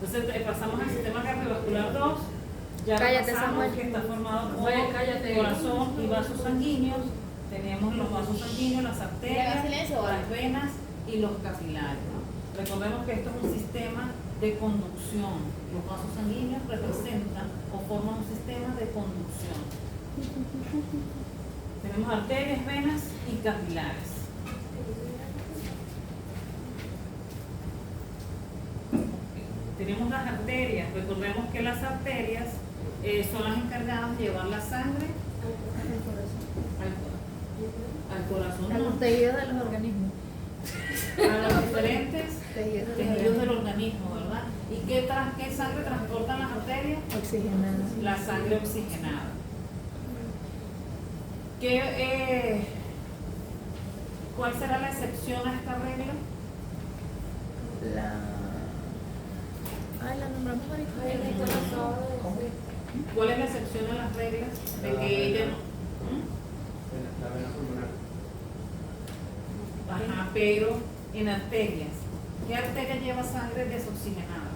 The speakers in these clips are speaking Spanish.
Entonces pasamos al sistema cardiovascular 2. Ya Cállate, pasamos Samuel. que está formado por Cállate. corazón y vasos sanguíneos. Tenemos los vasos sanguíneos, las arterias, silencio ahora. las venas y los capilares, ¿no? Recordemos que esto es un sistema de conducción. Los vasos sanguíneos representan o forman un sistema de conducción. Tenemos arterias, venas y capilares. Tenemos las arterias. Recordemos que las arterias son las encargadas de llevar la sangre al corazón, A no, los tejidos de los organismos. a los diferentes Tejidos tejidos del organismo, ¿verdad? ¿Y qué sangre transportan las arterias? Oxigenada. La sangre oxigenada. ¿Cuál será la excepción a esta regla? La nombramos ahorita. ¿Cuál es la excepción a las reglas? De que ella no. La vena pulmonar. Ajá, pero en arterias. ¿Qué arteria lleva sangre desoxigenada?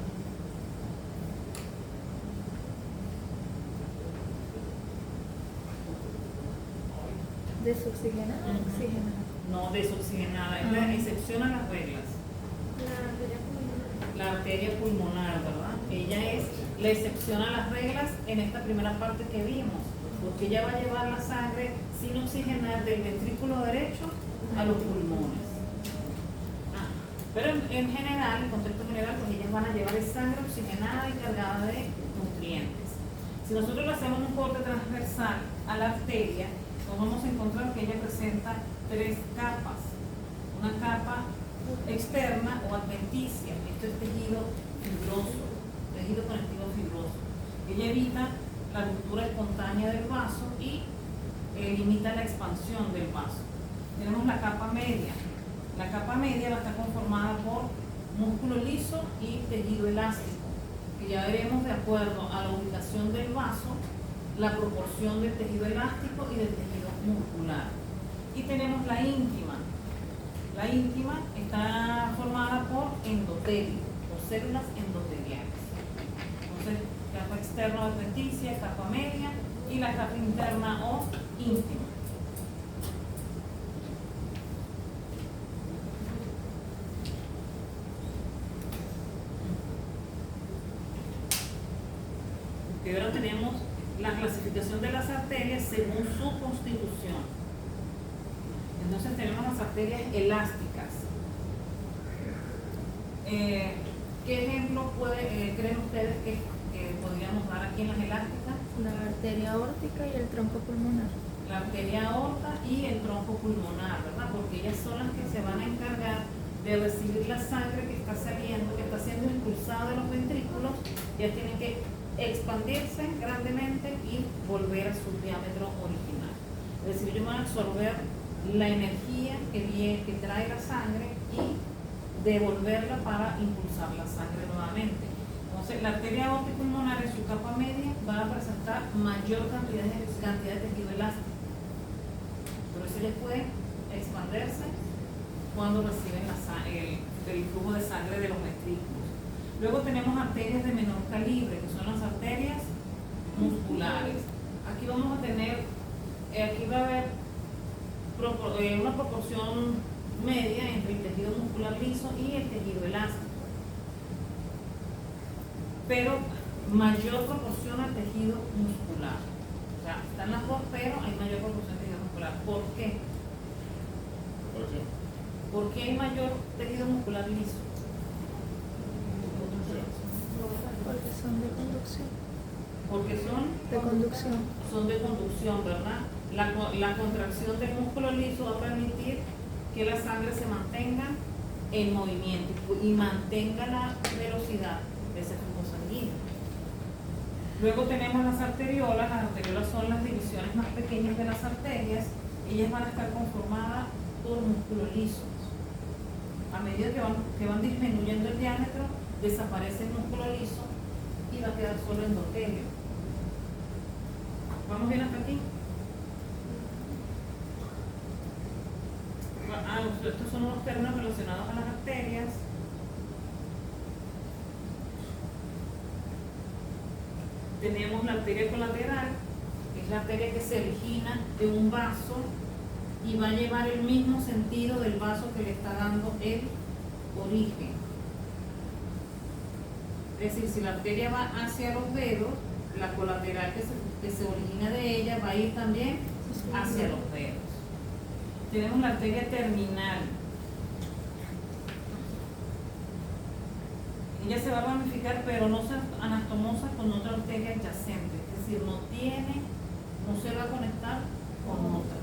Desoxigenada o Ujú. oxigenada. No desoxigenada, es la excepción a las reglas. La arteria pulmonar, ¿verdad? Ella es la excepción a las reglas en esta primera parte que vimos, porque ella va a llevar la sangre sin oxigenar del ventrículo derecho a los pulmones. Pero en general, en contexto general, pues ellas van a llevar sangre oxigenada y cargada de nutrientes. Si nosotros le hacemos un corte transversal a la arteria, nos vamos a encontrar que ella presenta tres capas. Una capa externa o adventicia, esto es tejido fibroso, tejido conectivo fibroso. Ella evita la ruptura espontánea del vaso y limita la expansión del vaso. Tenemos la capa media. La capa media va a estar conformada por músculo liso y tejido elástico, que ya veremos de acuerdo a la ubicación del vaso, la proporción del tejido elástico y del tejido muscular. Y tenemos la íntima. La íntima está formada por endotelio, por células endoteliales. Entonces, capa externa o adventicia, capa media y la capa interna o íntima. Que ahora tenemos la clasificación de las arterias según su constitución. Entonces tenemos las arterias elásticas. ¿Qué ejemplo creen ustedes que podríamos dar aquí en las elásticas? La arteria aórtica y el tronco pulmonar. La arteria aorta y el tronco pulmonar, ¿verdad? Porque ellas son las que se van a encargar de recibir la sangre que está saliendo, que está siendo impulsada de los ventrículos. Ellas tienen que expandirse grandemente y volver a su diámetro original. Es decir, ellos van a absorber la energía que trae la sangre y devolverla para impulsar la sangre nuevamente. Entonces, la arteria aórtica pulmonar en su capa media va a presentar mayor cantidad de tejido elástico. Por eso ellas pueden expandirse cuando reciben el flujo de sangre de los ventrículos. Luego tenemos arterias de menor calibre, que son las arterias musculares. Aquí vamos a tener, aquí va a haber una proporción media entre el tejido muscular liso y el tejido elástico. Pero mayor proporción al tejido muscular. O sea, están las dos, pero hay mayor proporción de tejido muscular. ¿Por qué? ¿Por qué hay mayor tejido muscular liso? Porque son de conducción. Porque son de conducción, ¿verdad? La contracción del músculo liso va a permitir que la sangre se mantenga en movimiento y mantenga la velocidad de ese flujo sanguíneo. Luego tenemos las arteriolas. Las arteriolas son las divisiones más pequeñas de las arterias. Ellas van a estar conformadas por músculo liso. A medida que van disminuyendo el diámetro, desaparece el músculo liso y va a quedar solo endotelio. ¿Vamos bien hasta aquí? estos son unos términos relacionados a las arterias. Tenemos la arteria colateral, que es la arteria que se origina de un vaso y va a llevar el mismo sentido del vaso que le está dando el origen. Es decir, si la arteria va hacia los dedos, la colateral que se origina de ella va a ir también hacia los dedos. Tenemos la arteria terminal. Ella se va a ramificar, pero no se anastomosa con otra arteria adyacente, es decir, no se va a conectar con otra.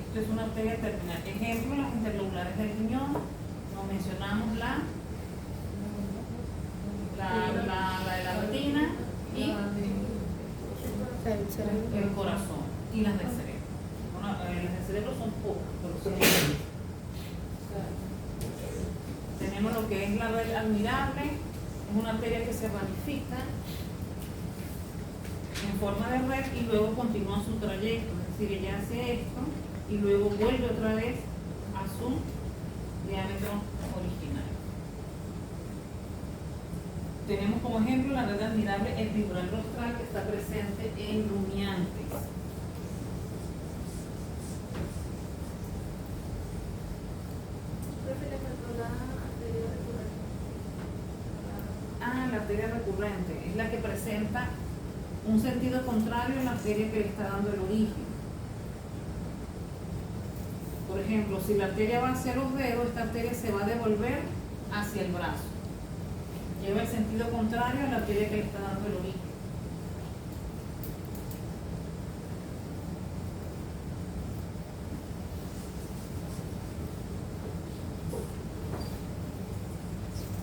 Esto es una arteria terminal. Ejemplo, las interlobulares del riñón, nos mencionamos la de la retina y el corazón y las del cerebro. Bueno, las del cerebro son pocas, pero sí. Tenemos lo que es la red admirable, es una arteria que se ramifica en forma de red y luego continúa su trayecto, es decir, ella hace esto y luego vuelve otra vez a su diámetro original. Tenemos como ejemplo la red admirable epidural rostral que está presente en rumiantes. La arteria recurrente es la que presenta un sentido contrario a la arteria que le está dando el origen. Por ejemplo, si la arteria va hacia los dedos, esta arteria se va a devolver hacia el brazo. Lleva el sentido contrario a la arteria que le está dando el origen.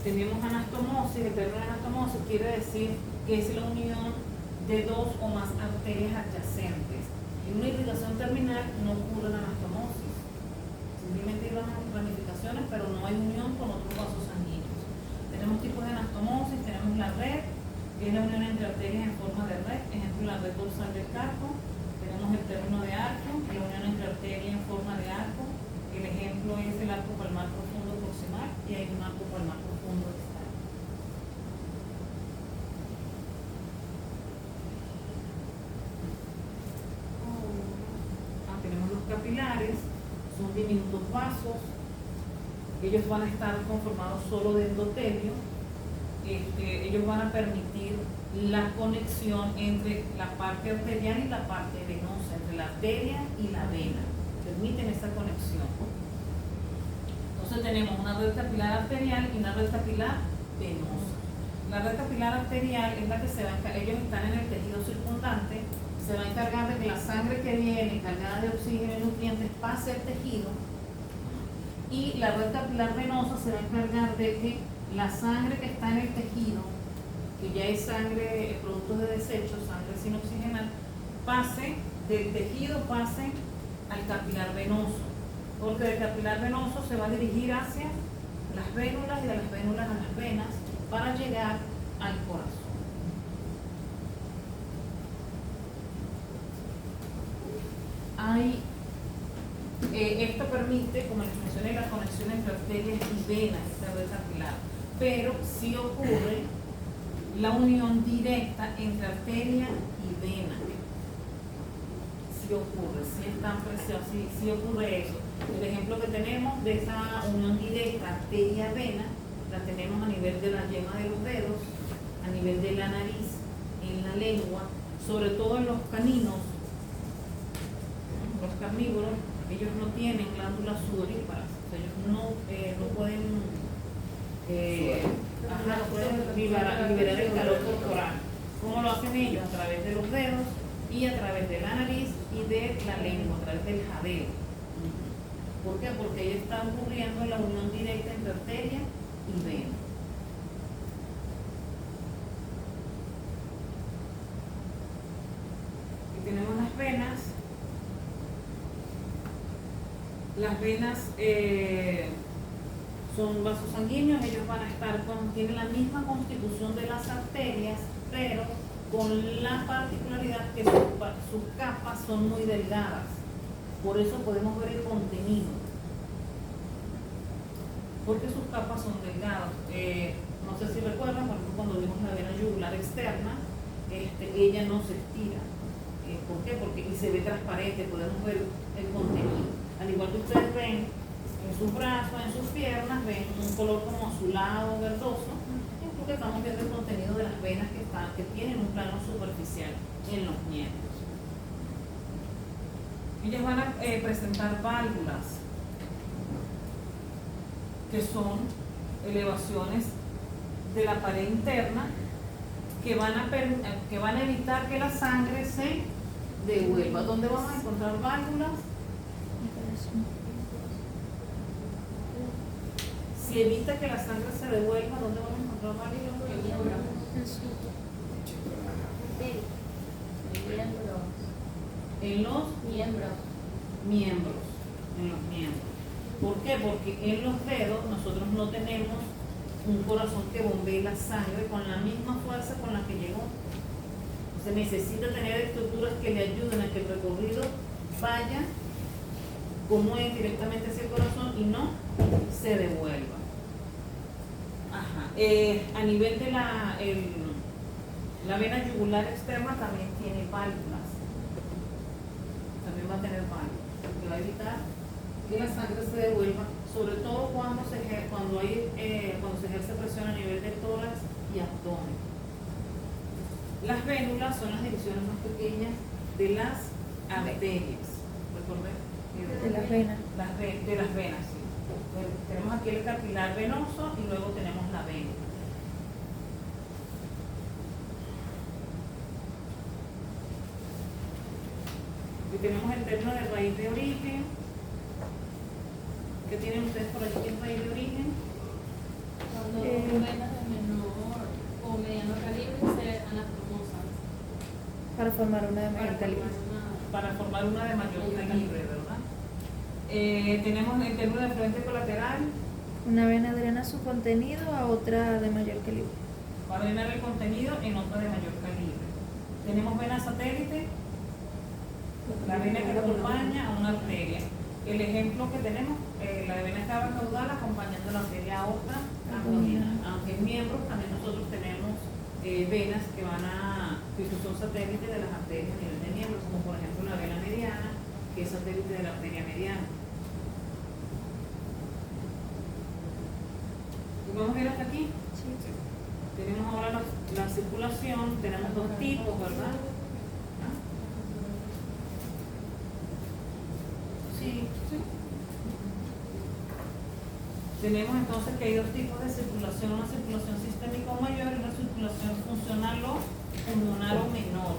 Tenemos anastomosis. El término anastomosis quiere decir que es la unión de dos o más arterias adyacentes. En una irrigación terminal no ocurre la anastomosis, simplemente hay ramificaciones, pero no hay unión con otros vasos sanguíneos. Tenemos tipos de anastomosis, tenemos la red, que es la unión entre arterias en forma de red, ejemplo la red dorsal del carpo. Tenemos el término de arco, la unión entre arterias en forma de arco. El ejemplo es el arco palmar profundo proximal y hay un arco palmar profundo distal. Tenemos los capilares, son diminutos vasos, ellos van a estar conformados solo de endotelio, ellos van a permitir la conexión entre la parte arterial y la parte venosa, entre la arteria y la vena, permiten esa conexión. Entonces tenemos una red capilar arterial y una red capilar venosa. La red capilar arterial es la que ellos están en el tejido circundante, se va a encargar de que la sangre que viene cargada de oxígeno y nutrientes pase el tejido, y la red capilar venosa se va a encargar de que la sangre que está en el tejido, que ya es sangre, productos de desecho, sangre sin oxigenar, pase del tejido, pase al capilar venoso, porque del capilar venoso se va a dirigir hacia las vénulas y de las vénulas a las venas para llegar al corazón. Esto permite, como les mencioné, la conexión entre arterias y venas, esta red capilar, pero sí ocurre la unión directa entre arteria y vena. Sí ocurre, sí ocurre eso. El ejemplo que tenemos de esa unión directa arteria-vena la tenemos a nivel de la yema de los dedos, a nivel de la nariz, en la lengua, sobre todo en los caninos. Los carnívoros, ellos no tienen glándulas sudoríparas, o sea, ellos no pueden liberar el calor corporal. ¿Cómo lo hacen ellos? A través de los dedos y a través de la nariz y de la lengua, a través del jadeo. ¿Por qué? Porque ahí está ocurriendo la unión directa entre arteria y vena. Y tenemos las venas. Las venas son vasos sanguíneos, ellos van a estar tienen la misma constitución de las arterias, pero con la particularidad que sus capas son muy delgadas. Por eso podemos ver el contenido. porque sus capas son delgadas. No sé si recuerdan, por ejemplo, cuando vimos la vena yugular externa, ella no se estira. ¿Por qué? Porque y se ve transparente, podemos ver el contenido. Al igual que ustedes ven en sus brazos, en sus piernas, ven un color como azulado, verdoso, es porque estamos viendo el contenido de las venas que tienen un plano superficial en los miembros. Ellas van a presentar válvulas, que son elevaciones de la pared interna que van a evitar que la sangre se devuelva. ¿Dónde vamos a encontrar válvulas? Si evita que la sangre se devuelva, ¿dónde vamos a encontrar válvulas? En los miembros. En los miembros. ¿Por qué? Porque en los dedos nosotros no tenemos un corazón que bombee la sangre con la misma fuerza con la que llegó. Se necesita tener estructuras que le ayuden a que el recorrido vaya como es directamente hacia el corazón y no se devuelva. Ajá. A nivel de la vena yugular externa también tiene válvulas. También va a tener válvulas, que va a evitar que la sangre se devuelva, sobre todo cuando se ejerce presión a nivel de tórax y abdomen. Las vénulas son las divisiones más pequeñas de las arterias. ¿Recordé? De las venas. De las venas, sí. Tenemos aquí el capilar venoso y luego tenemos la vena. Y tenemos el término de raíz de origen. ¿Qué tienen ustedes por aquí? ¿Qué es raíz de origen? Cuando venas de menor o mediano calibre se anastomosan. Para formar una de mayor calibre. Para formar una de mayor calibre, ¿verdad? Tenemos el término de afluente colateral. Una vena drena su contenido a otra de mayor calibre. Va a drenar el contenido en otra de mayor calibre. Tenemos vena satélite, la vena que acompaña a una arteria. El ejemplo que tenemos, la de vena cava caudal acompañando la arteria aorta abdominal. Aunque en miembros también nosotros tenemos venas que son satélites de las arterias a nivel de miembros, como por ejemplo la vena mediana, que es satélite de la arteria mediana. ¿Y vamos a ir hasta aquí? Sí. Tenemos ahora la circulación, tenemos dos tipos, ¿verdad? ¿Ah? Sí. Tenemos entonces que hay dos tipos de circulación, una circulación sistémica o mayor y una circulación funcional o pulmonar o menor.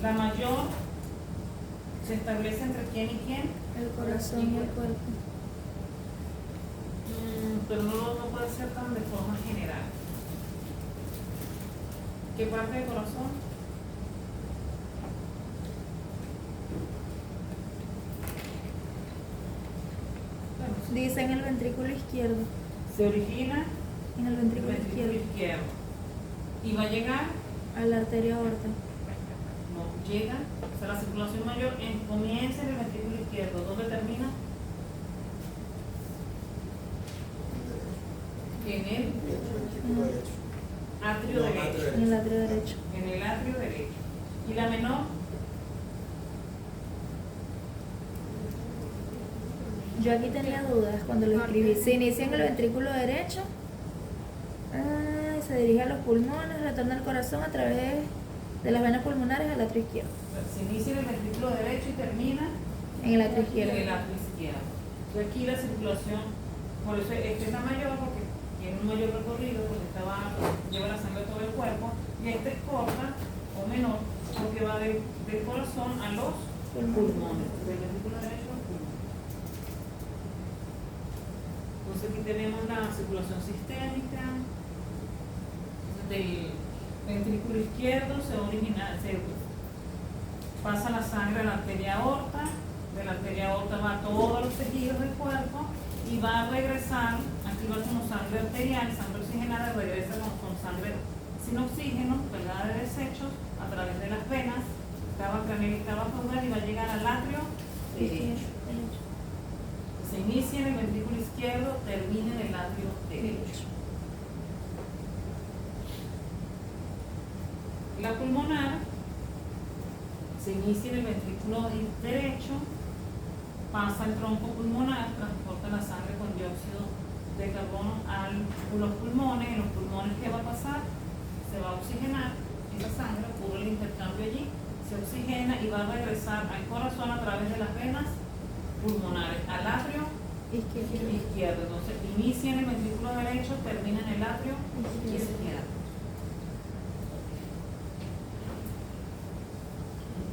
La mayor se establece entre quién y quién, El corazón y el cuerpo. pero no puede ser tan de forma general. ¿Qué parte del corazón? Dice en el ventrículo izquierdo. Se origina En el el ventrículo ventrículo izquierdo. izquierdo y va a llegar, A la arteria aorta. no, llega, o sea, la circulación mayor comienza en el ventrículo izquierdo. ¿Dónde termina? En el atrio derecho. En el atrio derecho. En el atrio derecho. ¿Y la menor? Yo aquí tenía dudas cuando lo escribí. Se inicia en el ventrículo derecho. Se dirige a los pulmones, retorna al corazón a través de las venas pulmonares al atrio izquierdo. Se inicia en el ventrículo derecho y termina En el atrio en izquierdo. el atrio izquierdo. Y aquí la circulación, por eso esta es la mayor, porque tiene un mayor recorrido, porque esta lleva la sangre a todo el cuerpo, y esta es corta o menor, porque va del corazón a los pulmones, del ventrículo derecho a los pulmones. Entonces aquí tenemos la circulación sistémica. Del ventrículo izquierdo se pasa la sangre a la arteria aorta, de la arteria aorta va a todos los tejidos del cuerpo y va a regresar, aquí va como sangre arterial, sangre oxigenada, regresa con sangre sin oxígeno, cargada de desechos, a través de las venas, cava craneal y cava caudal y va a llegar al atrio derecho. Se inicia en el ventrículo izquierdo, termina en el atrio derecho. La pulmonar se inicia en el ventrículo derecho, pasa al tronco pulmonar, transporta la sangre con dióxido de carbono a los pulmones. En los pulmones, ¿qué va a pasar? Se va a oxigenar esa sangre, ocurre el intercambio allí, se oxigena y va a regresar al corazón a través de las venas pulmonares, al atrio izquierdo. Entonces inicia en el ventrículo derecho, termina en el atrio izquierdo.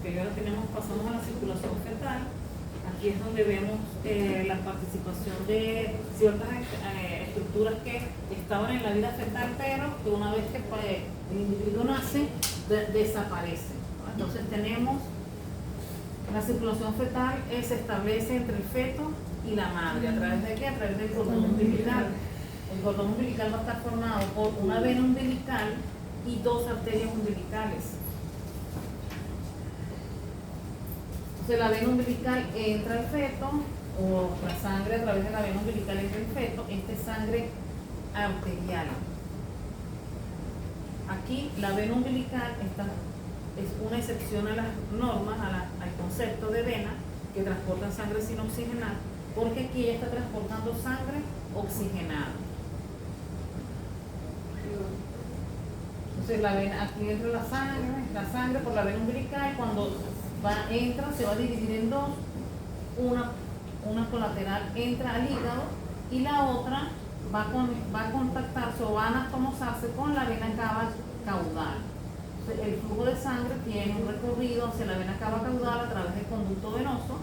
Que ahora pasamos a la circulación fetal. Aquí es donde vemos la participación de ciertas estructuras que estaban en la vida fetal, pero que una vez que el individuo nace, desaparecen. Entonces tenemos la circulación fetal, se establece entre el feto y la madre. ¿A través de qué? A través del cordón umbilical. El cordón umbilical va a estar formado por una vena umbilical y dos arterias umbilicales. Entonces la vena umbilical entra al feto, o la sangre a través de la vena umbilical entra al feto. Esta es sangre arterial. Aquí la vena umbilical es una excepción a las normas, al concepto de vena, que transportan sangre sin oxigenar, porque aquí ella está transportando sangre oxigenada. Entonces la vena, aquí entra la sangre por la vena umbilical. Cuando entra, se va a dividir en dos, una colateral entra al hígado y la otra va a contactarse o va a anatomosarse con la vena cava caudal. Entonces, el flujo de sangre tiene un recorrido hacia la vena cava caudal a través del conducto venoso.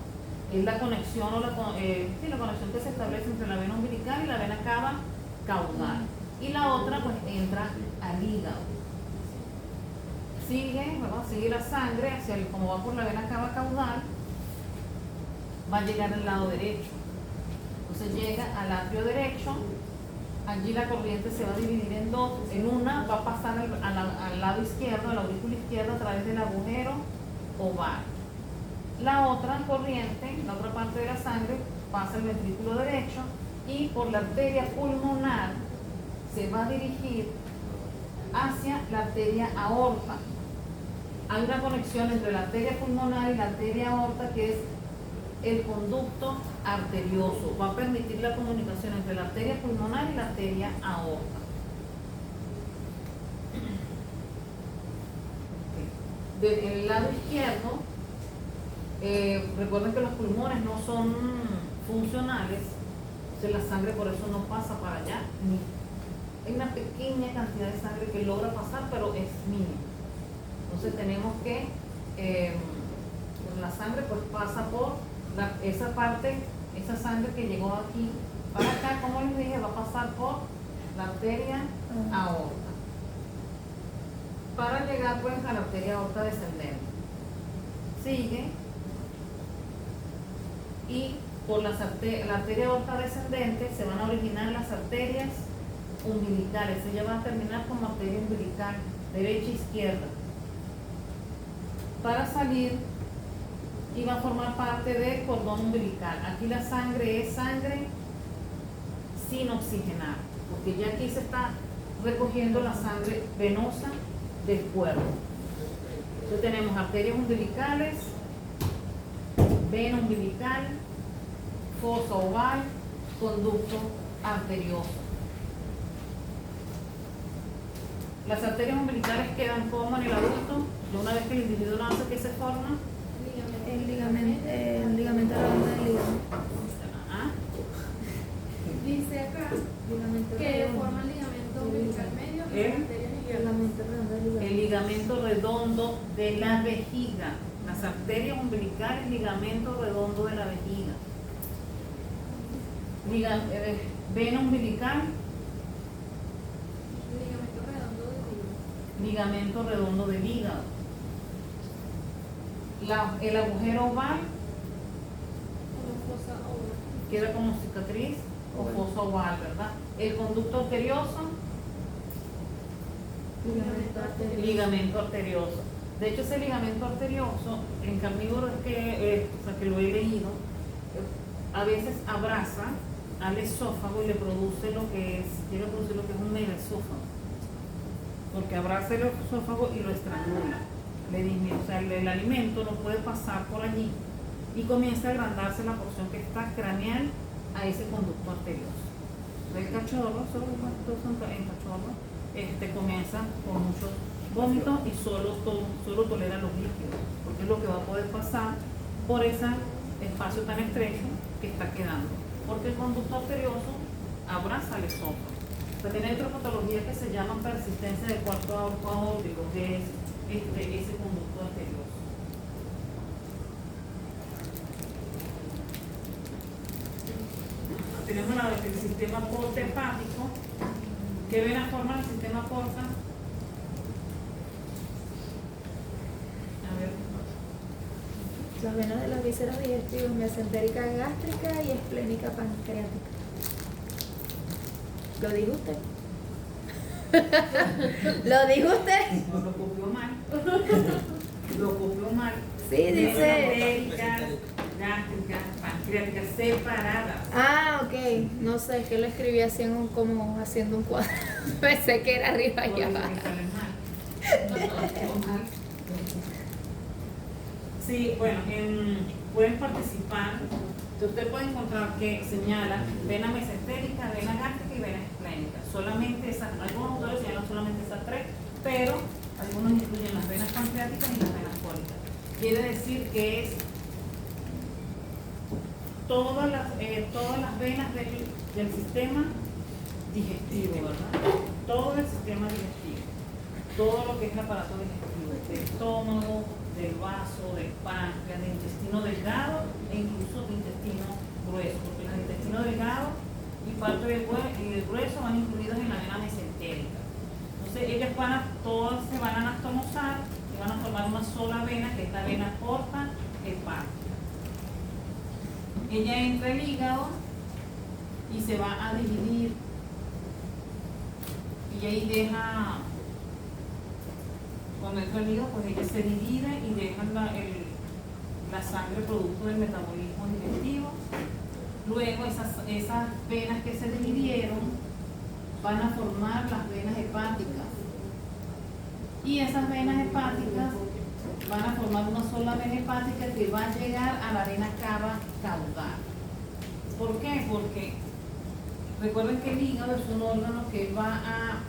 Es la conexión la conexión que se establece entre la vena umbilical y la vena cava caudal. Y la otra pues entra al hígado. Sigue la sangre como va por la vena cava caudal, va a llegar al lado derecho. Entonces llega al atrio derecho. Allí la corriente se va a dividir en dos. En una va a pasar al lado izquierdo, a la aurícula izquierda, a través del agujero oval. La otra corriente, la otra parte de la sangre, pasa al ventrículo derecho y por la arteria pulmonar se va a dirigir hacia la arteria aorta. Hay una conexión entre la arteria pulmonar y la arteria aorta, que es el conducto arterioso. Va a permitir la comunicación entre la arteria pulmonar y la arteria aorta. Del lado izquierdo, recuerden que los pulmones no son funcionales, entonces la sangre por eso no pasa para allá. Hay una pequeña cantidad de sangre que logra pasar, pero es mínima. Entonces tenemos que la sangre pues pasa por esa parte, esa sangre que llegó aquí para acá, como les dije, va a pasar por la arteria aorta para llegar pues a la arteria aorta descendente. Sigue y por la arteria aorta descendente se van a originar las arterias umbilicales. Ella va a terminar como arteria umbilical derecha e izquierda para salir y va a formar parte del cordón umbilical. Aquí la sangre es sangre sin oxigenar, porque ya aquí se está recogiendo la sangre venosa del cuerpo. Entonces tenemos arterias umbilicales, vena umbilical, fosa oval, conducto arterioso. Las arterias umbilicales quedan como en el adulto, de una vez que el individuo nace, ¿qué se forma? El ligamento redondo del hígado. ¿Ah? Dice acá que forma el ligamento umbilical medio y las arterias ligamento. El ligamento redondo de la vejiga. Las arterias umbilicales, ligamento redondo de la vejiga. Vena umbilical, ligamento redondo del hígado. El agujero oval queda como cicatriz o fosa oval, ¿verdad? El conducto arterioso, ligamento arterioso. De hecho, ese ligamento arterioso en carnívoros que lo he leído, a veces abraza al esófago y le produce lo que es, llega a producir lo que es un megaesófago, porque abraza el esófago y lo estrangula. O sea, el alimento no puede pasar por allí y comienza a agrandarse la porción que está craneal a ese conducto arterioso. El cachorro, comienza con muchos vómitos y solo tolera los líquidos, porque es lo que va a poder pasar por ese espacio tan estrecho que está quedando, porque el conducto arterioso abraza el esófago. O sea, tiene otra patología que se llama persistencia del cuarto aórtico, que es ese conducto arterioso. Tenemos el sistema porta hepático. ¿Qué venas forman el sistema porta? A ver. Las venas de las vísceras digestivas, mesentérica gástrica y esplénica pancreática. ¿Lo dijo usted? ¿Lo dijo usted? No, lo copió mal. Lo copió mal. Sí, dice. Mesentéricas, gástricas, pancreáticas separadas. Ah, ok. No sé, es que lo escribí así como haciendo un cuadro. Pensé que era arriba y Por eso abajo. que sale mal. Sí, bueno, pueden participar. Usted puede encontrar que señala vena mesentérica, vena gástrica y vena esplénica. Solamente esas, algunos autores señalan solamente esas tres, pero algunos incluyen las venas pancreáticas y las venas cólicas. Quiere decir que es todas las venas del sistema digestivo, ¿verdad? Todo el sistema digestivo, todo lo que es el aparato digestivo, del estómago, del vaso, del páncreas, del intestino delgado e incluso del intestino grueso, porque el intestino delgado y parte del grueso van incluidos en la vena mesentérica. Entonces ellas todas se van a anastomosar y van a formar una sola vena, que es la vena porta hepática. Ella entra al hígado y se va a dividir y ahí deja, cuando entra al hígado, pues ella se divide y deja la sangre producto del metabolismo digestivo. Luego esas venas que se dividieron van a formar las venas hepáticas y esas venas hepáticas van a formar una sola vena hepática que va a llegar a la vena cava caudal. ¿Por qué? Porque recuerden que el hígado es un órgano que va a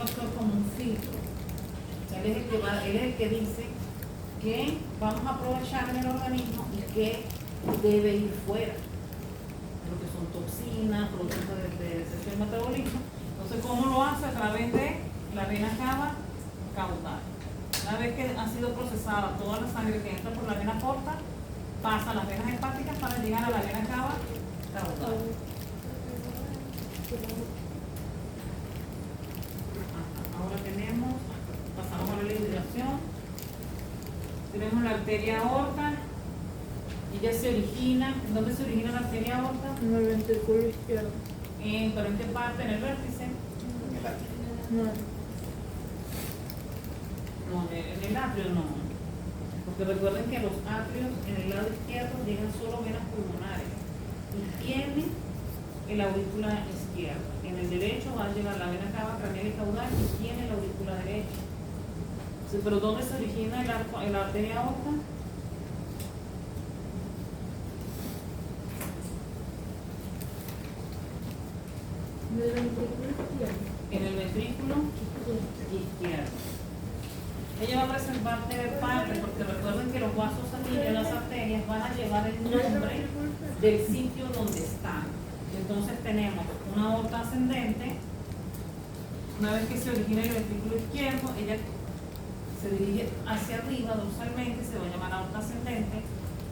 actuar como un filtro. O sea, él es el que dice que vamos a aprovechar en el organismo y que debe ir fuera. Lo que son toxinas, productos del metabolismo. Entonces, ¿cómo lo hace? A través de la vena cava caudal. Una vez que ha sido procesada toda la sangre que entra por la vena porta, pasa a las venas hepáticas para llegar a la vena cava caudal. Ahora pasamos a la hidratación. Tenemos la arteria aorta. Ella se origina, ¿en dónde se origina la arteria aorta? En el ventrículo izquierdo. ¿Pero en qué parte? ¿En el vértice? No. No, en el atrio no. Porque recuerden que los atrios en el lado izquierdo llegan solo venas pulmonares y tienen el aurícula izquierda. En el derecho va a llegar la vena cava craneal y caudal y tiene la aurícula derecha. Sí, pero ¿dónde se origina la arteria aorta? En el ventrículo izquierdo. En el ventrículo izquierdo. Ella va a preservar parte, porque recuerden que los vasos sanguíneos, las arterias, van a llevar el nombre del sitio donde están. Entonces tenemos una aorta ascendente. Una vez que se origina el ventrículo izquierdo, ella se dirige hacia arriba dorsalmente, se va a llamar aorta ascendente.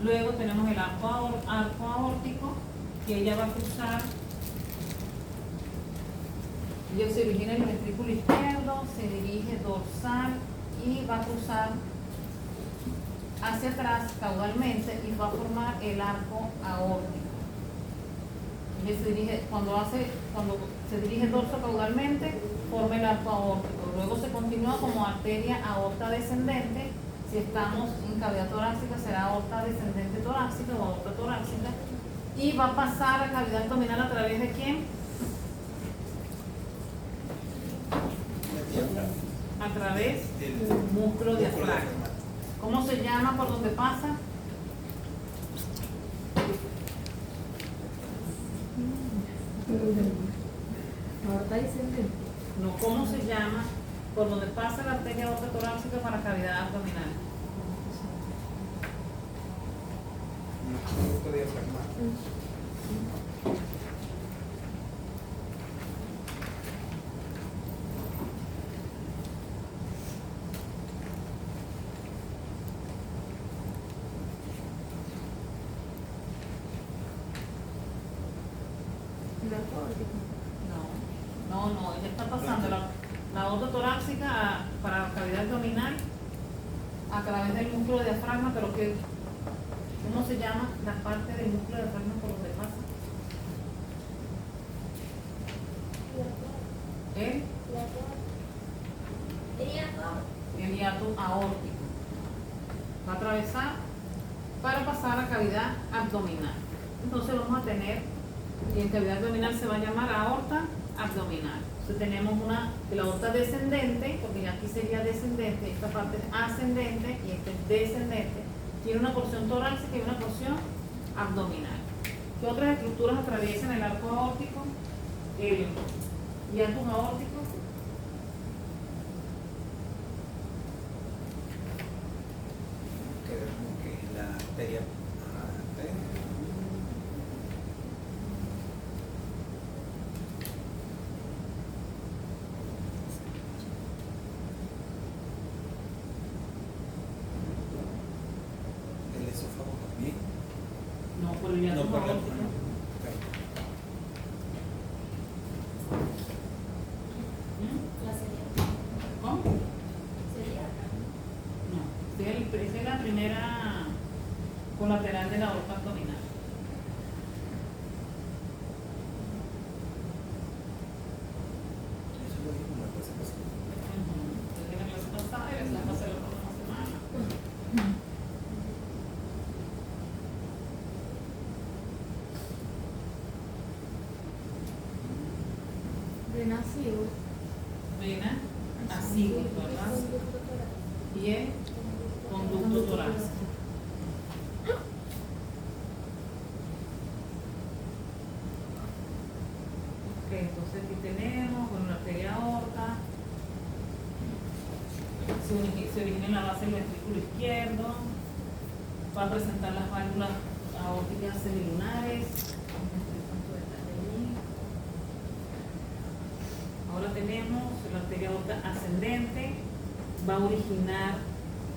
Luego tenemos el arco aórtico, que ella va a cruzar. Ella se origina en el ventrículo izquierdo, se dirige dorsal y va a cruzar hacia atrás caudalmente y va a formar el arco aórtico. Cuando se dirige dorso caudalmente, forma el arco aórtico. Luego se continúa como arteria aorta descendente. Si estamos en cavidad torácica, será aorta descendente torácica o aorta torácica. y va a pasar a cavidad abdominal a través de quién? A través del músculo diafragma. ¿Cómo se llama por donde pasa? Aorta descendente. No, ¿cómo se llama por donde pasa la arteria aorta torácica para cavidad abdominal? Músculo diafragmal. El arco aórtico. No, ella está pasando la aorta torácica para la cavidad abdominal a través del músculo diafragma, pero ¿cómo se llama la parte del músculo diafragma por donde pasa? El hiato aórtico. Va a atravesar para pasar a cavidad abdominal. Entonces vamos a tener, y en cavidad abdominal se va a llamar aorta abdominal. Entonces tenemos la aorta descendente, porque ya aquí sería descendente, esta parte es ascendente y esta es descendente. Tiene una porción torácica y una porción abdominal. ¿Qué otras estructuras atraviesan el arco aórtico? El hiatus aórtico. Que la arteria. El esófago también. No, por el hiatus No, por la- aórtico. ¿Cómo? No, esa es la primera colateral de la aorta abdominal. Eso lo dijimos la clase pasada. Desde la clase pasada y la clase de la próxima semana. Renacido. Vena, así, ¿verdad? Y el conducto torácico. Ok, entonces aquí tenemos con la arteria aorta. Se origina en la base del ventrículo izquierdo. Va a presentar las válvulas aórticas semilunares. Ahora tenemos la arteria aorta ascendente, va a originar,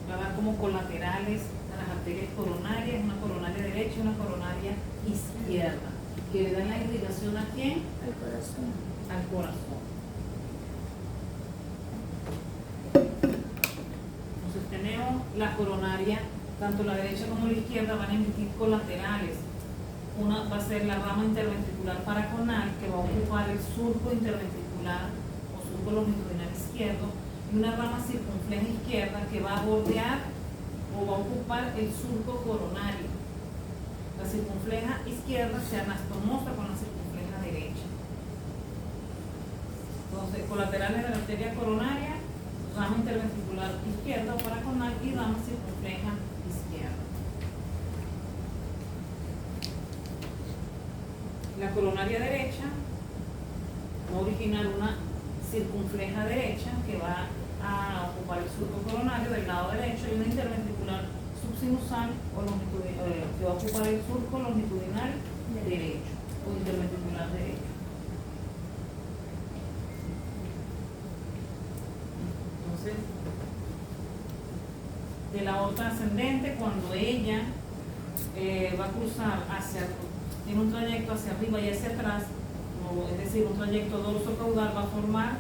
va a dar como colaterales a las arterias coronarias, una coronaria derecha y una coronaria izquierda, que le dan la irrigación ¿a quién? Al corazón. Al corazón. Entonces tenemos la coronaria, tanto la derecha como la izquierda van a emitir colaterales. Una va a ser la rama interventricular paraconal, que va a ocupar el surco interventricular o surco longitudinal izquierdo, y una rama circunfleja izquierda que va a bordear o va a ocupar el surco coronario. La circunfleja izquierda se anastomosa con la circunfleja derecha. Entonces, colaterales de la arteria coronaria, rama interventricular izquierda o paraconal y rama circunfleja izquierda. La coronaria derecha va a originar una circunfleja derecha que va a ocupar el surco coronario del lado derecho y una interventricular subsinusal o que va a ocupar el surco longitudinal derecho o interventricular derecho. Entonces, de la aorta ascendente, cuando ella va a cruzar tiene un trayecto hacia arriba y hacia atrás, es decir, un trayecto dorso-caudal, va a formar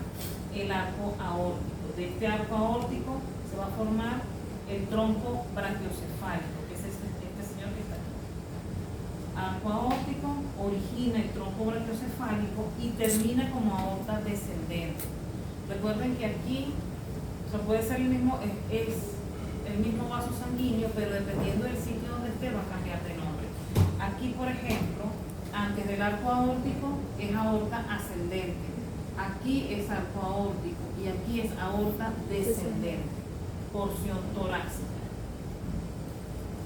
el arco aórtico. De este arco aórtico se va a formar el tronco brachiocefálico, que es este señor que está aquí. Arco aórtico origina el tronco brachiocefálico y termina como aorta descendente. Recuerden que aquí, o sea, puede ser el mismo vaso sanguíneo, pero dependiendo del sitio donde esté va a cambiar de nombre. Aquí, por ejemplo, antes del arco aórtico es aorta ascendente. Aquí es arco aórtico y aquí es aorta descendente. Porción torácica.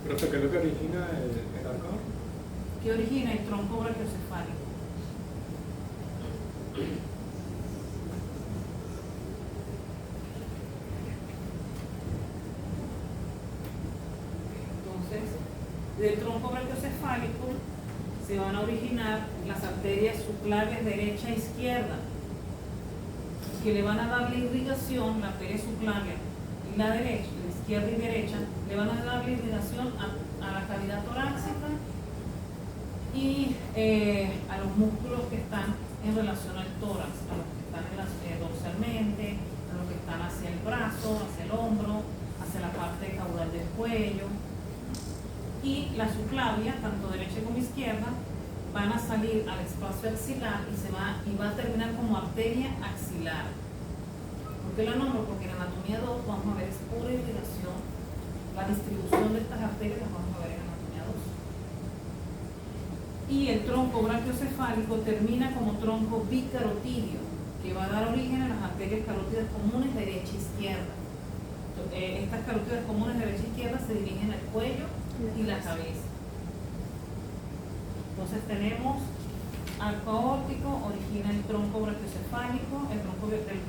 ¿Pero qué es lo que origina el arco? ¿Qué origina el tronco brachiocefálico? Entonces, del tronco brachiocefálico se van a originar las arterias subclavias derecha e izquierda, que le van a dar la irrigación, la arteria subclavia y la derecha, la izquierda y derecha, le van a dar la irrigación a la cavidad torácica y a los músculos que están en relación al tórax, a los que están dorsalmente, a los que están hacia el brazo, hacia el hombro, hacia la parte caudal del cuello. Y la subclavia, tanto derecha como izquierda, van a salir al espacio axilar y va a terminar como arteria axilar. ¿Por qué la nombro? Porque en anatomía 2 vamos a ver es pura irrigación. La distribución de estas arterias las vamos a ver en anatomía 2. Y el tronco brachiocefálico termina como tronco bicarotidio, que va a dar origen a las arterias carótidas comunes derecha e izquierda. Estas carótidas comunes derecha e izquierda se dirigen al cuello y la cabeza. Entonces tenemos arco aórtico, origina el tronco brachiocefálico, el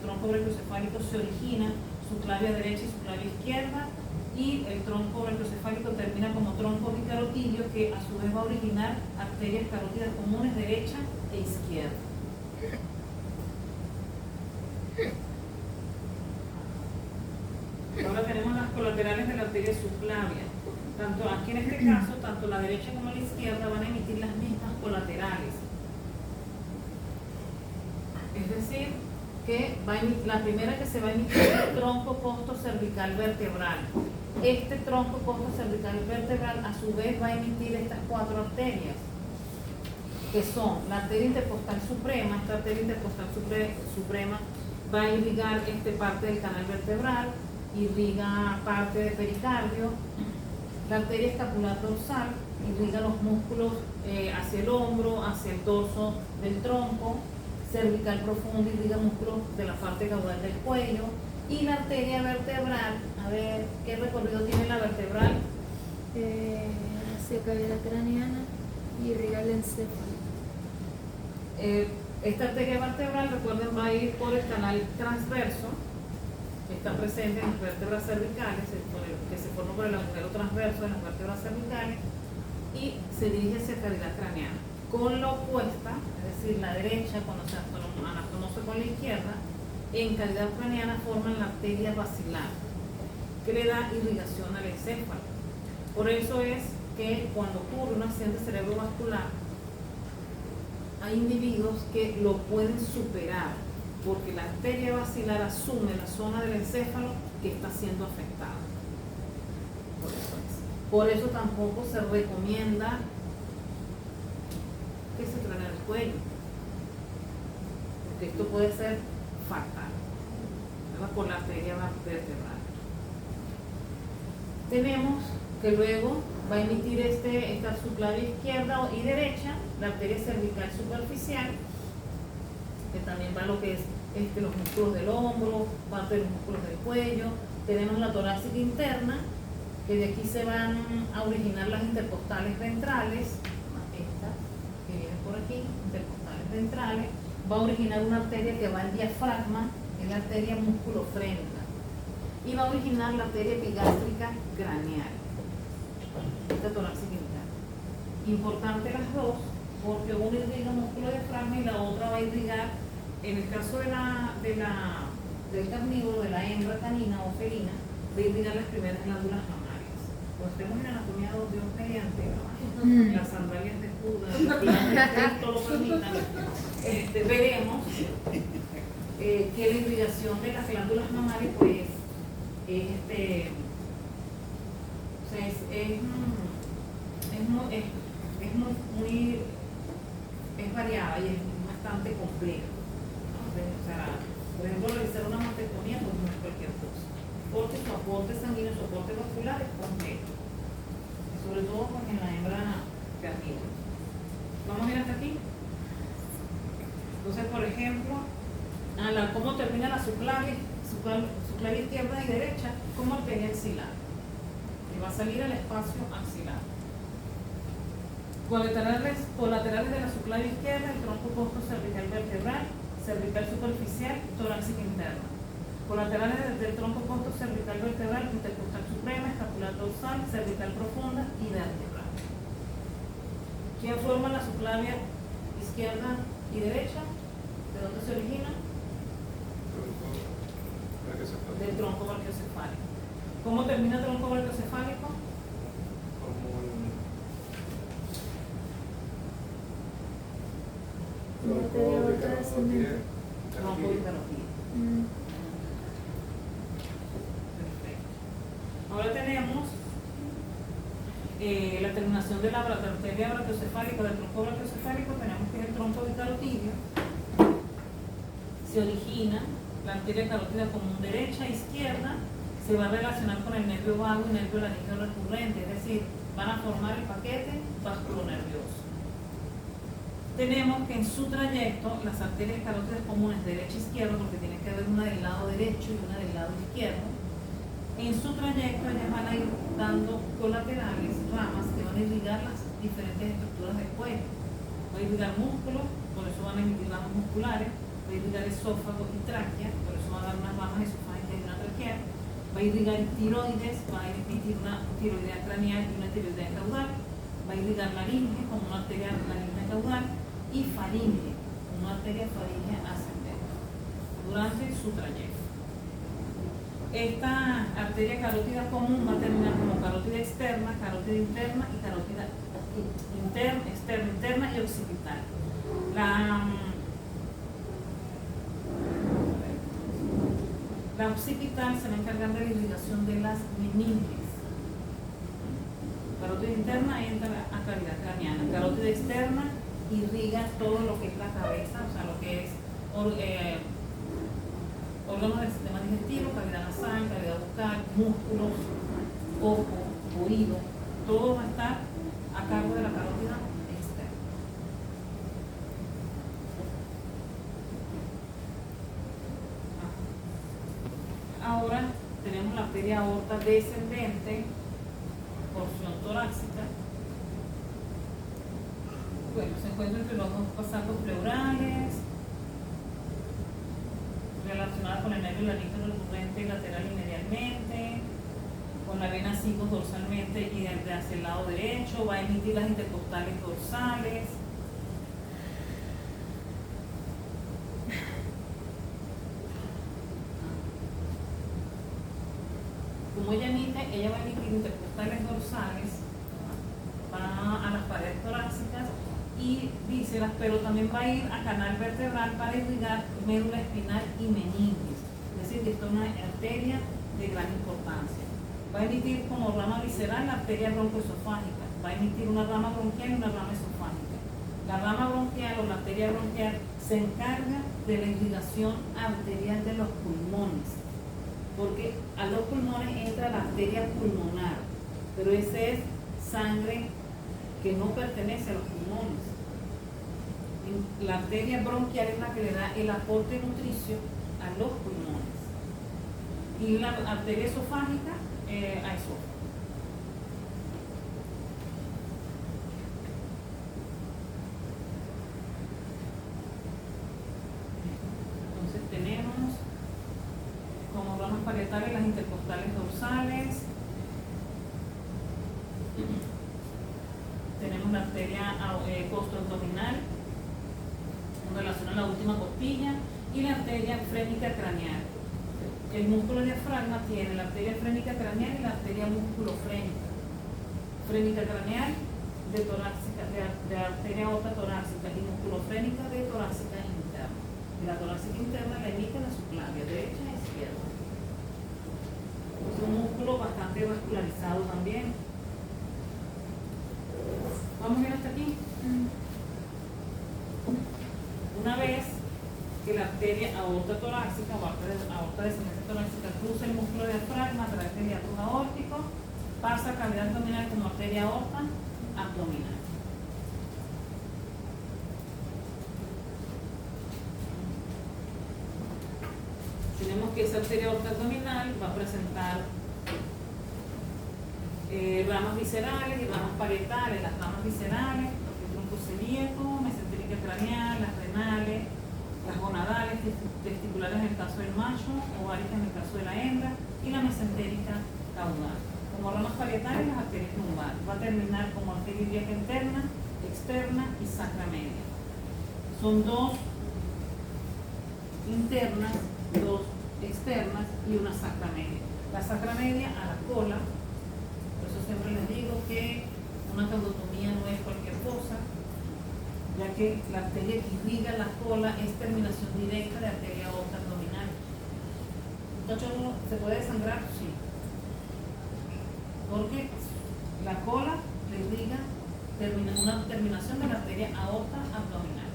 tronco brachiocefálico se origina subclavia derecha y subclavia izquierda, y el tronco brachiocefálico termina como tronco bicarotidio, que a su vez va a originar arterias carótidas comunes derecha e izquierda. Ahora tenemos las colaterales de la arteria subclavia. Tanto aquí en este caso, tanto la derecha como la izquierda van a emitir las mismas colaterales. Es decir, que la primera que se va a emitir es el tronco costo-cervical vertebral. Este tronco costo-cervical vertebral a su vez va a emitir estas cuatro arterias, que son la arteria intercostal suprema. Esta arteria intercostal suprema va a irrigar parte del canal vertebral, irriga parte del pericardio. La arteria escapular dorsal irriga los músculos hacia el hombro, hacia el dorso del tronco. Cervical profundo irriga músculos de la parte caudal del cuello. Y la arteria vertebral, a ver, ¿qué recorrido tiene la vertebral? Hacia cavidad craneana y irriga el encéfalo. Esta arteria vertebral, recuerden, va a ir por el canal transverso, que está presente en las vértebras cervicales, que se forma por el agujero transverso de las vértebras cervicales, y se dirige hacia cavidad craneana. Con la opuesta, es decir, la derecha, cuando se anatomosa con la izquierda, en cavidad craneana forman la arteria basilar, que le da irrigación al encéfalo. Por eso es que cuando ocurre un accidente cerebrovascular, hay individuos que lo pueden superar, porque la arteria basilar asume la zona del encéfalo que está siendo afectada. Por eso tampoco se recomienda que se trane el cuello, porque esto puede ser fatal, ¿verdad? Por la arteria vertebral. Tenemos que luego va a emitir esta subclavia izquierda y derecha, la arteria cervical superficial, que también va a lo que es los músculos del hombro, parte de los músculos del cuello. Tenemos la torácica interna, que de aquí se van a originar las intercostales ventrales, esta que viene por aquí, intercostales ventrales, va a originar una arteria que va al diafragma, es la arteria musculofrénica, y va a originar la arteria epigástrica craneal, esta torácica interna. Importante las dos, porque una irriga músculo diafragma y la otra va a irrigar, en el caso del carnívoro, de la hembra canina o felina, va a irrigar las primeras glándulas mamarias. Cuando estemos en anatomía 2, Dios mediante, las sandalias de Judas, todo lo permitan, veremos que la irrigación de las glándulas mamarias pues es variada y es bastante compleja. O sea, por ejemplo, realizar una mastectomía pues no es cualquier cosa, porque su aporte sanguíneo, su aporte vascular es complejo, y sobre todo pues, en la hembra hacia arriba. Vamos a ir hasta aquí. Entonces, por ejemplo, cómo termina la subclavia izquierda y derecha como arteria axilar. Y va a salir el espacio axilar. Colaterales de la subclavia izquierda, el tronco opuesto cervical vertebral, cervical superficial, torácica interna. Colaterales del tronco opuesto cervical vertebral, intercostal suprema, escapular dorsal, cervical profunda y vertebral. ¿Quién forma la subclavia izquierda y derecha? ¿De dónde se origina? Del tronco brachiocefálico. ¿Cómo termina el tronco brachiocefálico? Tronco Tronco bicarotídeo. Perfecto. Ahora tenemos la terminación de la arteria brachiocefálica, del tronco brachiocefálico. Tenemos que es el tronco bicarotídeo. Se origina la arteria carótida común derecha e izquierda, se va a relacionar con el nervio vago y nervio laríngeo recurrente, es decir, van a formar el paquete vasculonervioso. Tenemos que en su trayecto las arterias carótidas comunes derecha e izquierda, porque tiene que haber una del lado derecho y una del lado izquierdo, en su trayecto ellas van a ir dando colaterales, ramas que van a irrigar las diferentes estructuras del cuello. Va a irrigar músculos, por eso van a emitir ramas musculares, va a irrigar esófago y tráquea, por eso va a dar unas ramas esofágicas y una tráquea, va a irrigar tiroides, va a emitir una tiroidea craneal y una tiroidea caudal, va a irrigar laringe como una arteria laríngea caudal y faringe, una arteria faríngea ascendente, durante su trayecto. Esta arteria carótida común va a terminar como carótida externa, carótida interna y carótida externa, interna y occipital. La occipital se va a encargar de la irrigación de las meninges. Carótida interna entra a cavidad craneana. Carótida externa irriga todo lo que es la cabeza, o sea, lo que es órganos del sistema digestivo, cavidad nasal, cavidad bucal, músculos, ojo, oído, todo va a estar a cargo de la carótida externa. Ahora tenemos la arteria aorta descendente, porción torácica. Bueno, se encuentra entre los dos pasagos pleurales, relacionada con el nervio laríngeo recurrente lateral y medialmente, con la vena cingos dorsalmente y hacia el lado derecho, va a emitir las intercostales dorsales. Como ella va a emitir intercostales dorsales, va a las paredes torácicas y vísceras, pero también va a ir a canal vertebral para irrigar médula espinal y meninges. Es decir, que esto es una arteria de gran importancia. Va a emitir como rama visceral la arteria broncoesofágica, va a emitir una rama bronquial y una rama esofágica. La rama bronquial o la arteria bronquial se encarga de la irrigación arterial de los pulmones, porque a los pulmones entra la arteria pulmonar, pero esa es sangre que no pertenece a los pulmones. La arteria bronquial es la que le da el aporte nutricio a los pulmones y la arteria esofágica a esófago. Entonces tenemos como ramas parietales las intercostales dorsales. Tenemos la arteria costoabdominal en relación a la última costilla y la arteria frénica craneal. El músculo diafragma tiene la arteria frénica craneal y la arteria musculofrénica. Frénica craneal de arteria aorta torácica y musculofrénica de torácica interna. Y la torácica interna la emite la subclavia, derecha e izquierda. Es un músculo bastante vascularizado también. ¿Vamos bien hasta aquí? Una vez que la arteria aorta torácica o aorta descendente torácica cruza el músculo diafragma a través del hiatus aórtico, pasa a cavidad abdominal como arteria aorta abdominal. Tenemos que esa arteria aorta abdominal va a presentar ramas viscerales y ramas parietales. Las ramas viscerales, el tronco celíaco, mesentérica craneal, las renales, las gonadales, testiculares en el caso del macho, ováricas en el caso de la hembra, y la mesentérica caudal. Como ramas parietales, las arterias lumbares. Va a terminar como arteria ilíaca interna, externa y sacra media. Son dos internas, dos externas y una sacra media. La sacra media a la cola. Por eso siempre les digo que una caudotomía no es cualquier cosa, ya que la arteria que irriga la cola es terminación directa de arteria aorta abdominal. Entonces, ¿se puede desangrar? Sí. Porque la cola le irriga una terminación de la arteria aorta abdominal.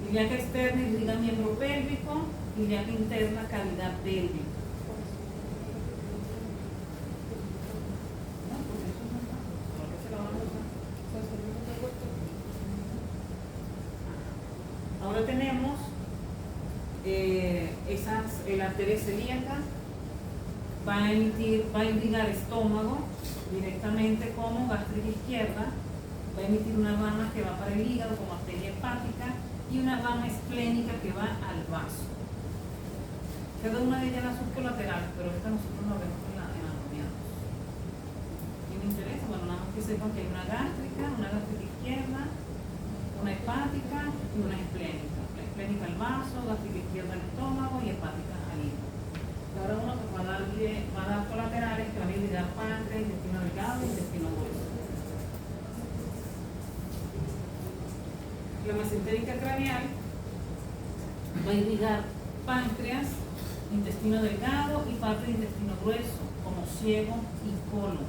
Ilíaca externa irriga miembro pélvico, ilíaca interna cavidad pélvica. Ahora tenemos la arteria celíaca, va a irrigar estómago directamente como gástrica izquierda, va a emitir una rama que va para el hígado como arteria hepática y una rama esplénica que va al vaso. Cada una de ellas la subcolateral, pero esta nosotros la vemos en la anatomía 2. ¿Quién me interesa? Bueno, nada más que sepan que hay una gástrica izquierda, una hepática y una esplénica. La esplénica al vaso, gástrica izquierda al estómago y hepática al hígado. Y ahora uno que va a dar colaterales que van a irrigar páncreas, intestino delgado y intestino grueso. La mesentérica craneal va a irrigar páncreas, intestino delgado y parte del intestino grueso, como ciego y colon.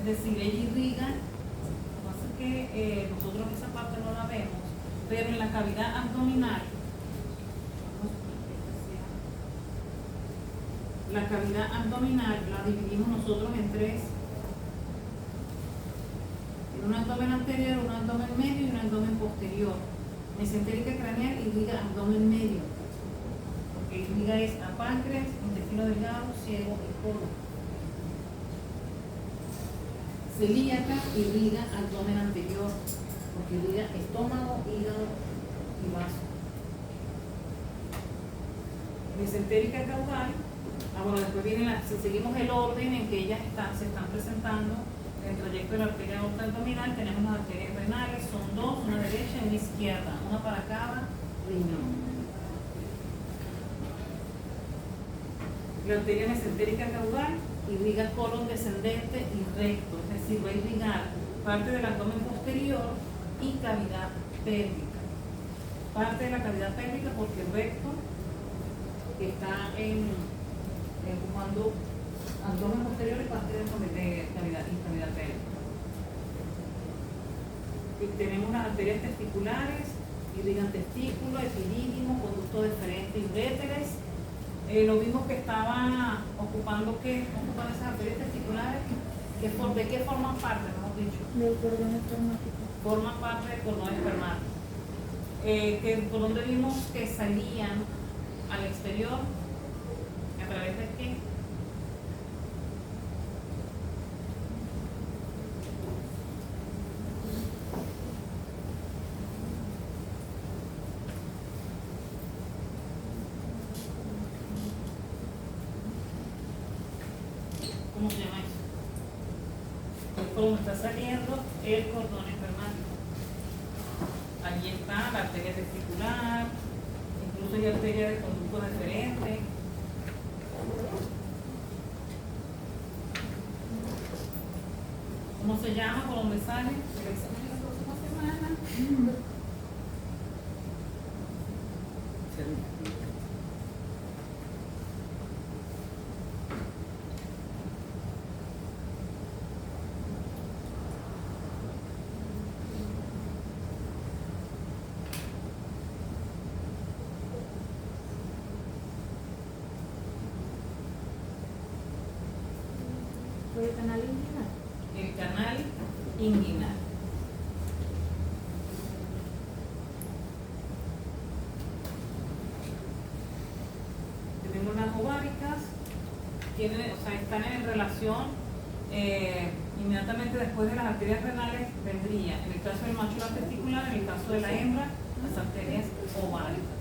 Es decir, ella irriga. Lo que pasa es que nosotros esa parte no la vemos, pero en la cavidad abdominal, la cavidad abdominal la dividimos nosotros en tres: en un abdomen anterior, un abdomen medio y un abdomen posterior. Mesentérica craneal irriga abdomen medio, porque irriga es a páncreas, intestino delgado, ciego y colon. Celíaca irriga abdomen anterior, porque irriga estómago, hígado y vaso. Mesentérica caudal, bueno, después viene si seguimos el orden en que ellas se están presentando en el trayecto de la arteria aorta abdominal, tenemos las arterias renales, son dos, una derecha y una izquierda, una para cada riñón. La arteria mesentérica caudal irriga colon descendente y recto, es decir, va a irrigar parte del abdomen posterior y cavidad pélvica. Parte de la cavidad pélvica porque el recto está ocupando abdomen posterior y parte de cavidad pélvica. Y tenemos las arterias testiculares, irrigan testículo, epidídimo, conducto deferente y uréteres. Lo vimos que estaba ocupando, ¿qué ocupan esas arterias testiculares? ¿De qué forman parte, mejor dicho? Del cordón espermático. Forman parte del cordón espermático. ¿Por dónde vimos que salían al exterior? ¿A través de qué? ¿Cómo se llama eso? Es por donde está saliendo el cordón espermático. Allí está la arteria testicular, incluso hay arteria de conducto deferente. ¿Cómo se llama? ¿Por dónde sale? El examen de la próxima semana. Por el canal inguinal. El canal inguinal. están en relación inmediatamente después de las arterias renales vendría, en el caso del macho la testicular, en el caso de la hembra, las arterias ováricas,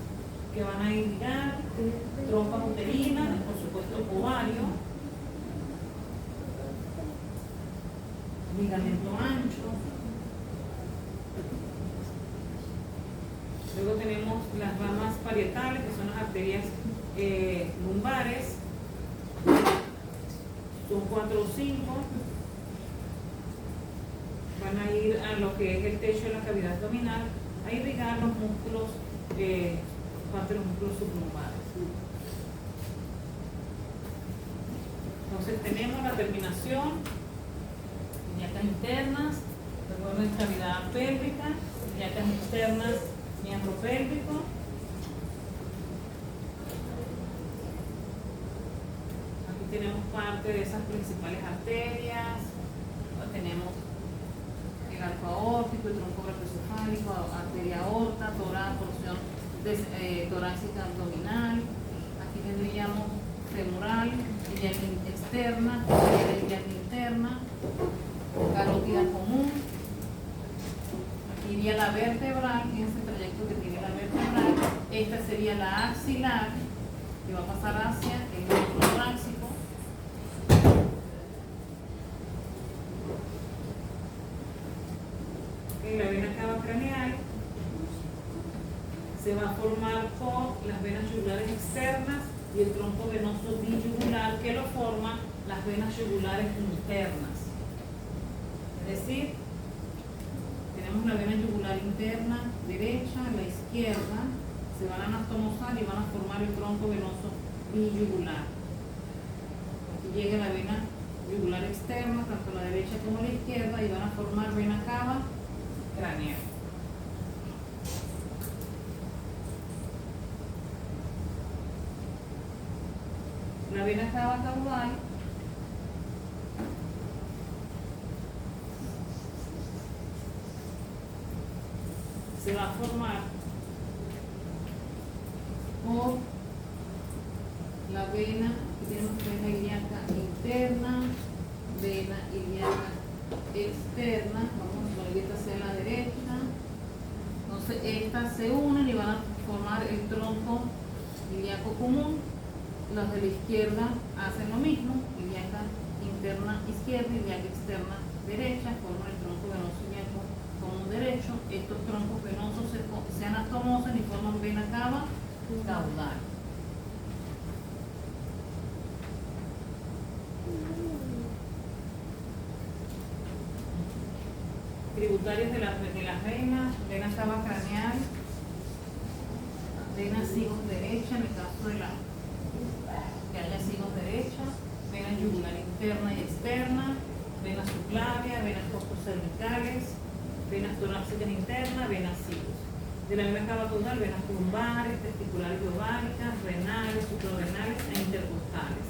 que van a irrigar trompas uterinas, por supuesto ovario, ligamento ancho. Luego tenemos las ramas parietales, que son las arterias lumbares, son 4 o 5, van a ir a lo que es el techo de la cavidad abdominal, a irrigar los músculos, parte de los músculos sublumbares. Entonces tenemos la terminación, ilíacas internas, recuerden cavidad pélvica, ilíacas externas, miembro pélvico. Aquí tenemos parte de esas principales arterias, tenemos el arco aórtico, el tronco brachiocefálico, arteria aorta, porción torácica abdominal. Aquí tendríamos femoral, ilíaca externa, ilíaca interna, carótida común. Aquí iría la vertebral, fíjense el trayecto que tiene la vertebral. Esta sería la axilar, que va a pasar hacia el músculo torácico. En la vena cava craneal se va a formar por las venas yugulares externas y el tronco venoso biyugular que lo forman las venas yugulares internas. Es decir, tenemos la vena yugular interna derecha, la izquierda, se van a anastomosar y van a formar el tronco venoso biyugular. Aquí llega la vena yugular externa, tanto la derecha como la izquierda, y van a formar vena cava craneal. La vena cava caudal se va a formar por la vena, aquí tenemos vena ilíaca interna, vena ilíaca externa, vamos a poner que esta sea la derecha, entonces estas se unen y van a formar el tronco ilíaco común. Los de la izquierda hacen lo mismo, ilíaca interna izquierda, ilíaca externa derecha, forman el tronco venoso ilíaco común derecho. Estos troncos venosos se anastomosan y forman vena cava caudal. Tributarios de las venas, vena cava craneal, vena sigos derecha, en el caso de la que haya sigos derecha, vena yugular interna y externa, vena subclavia, venas costos-cervicales, venas torácicas internas, venas sigos. De la vena cava caudal, venas lumbares, testiculares y ováricas, renales, suprarrenales e intercostales.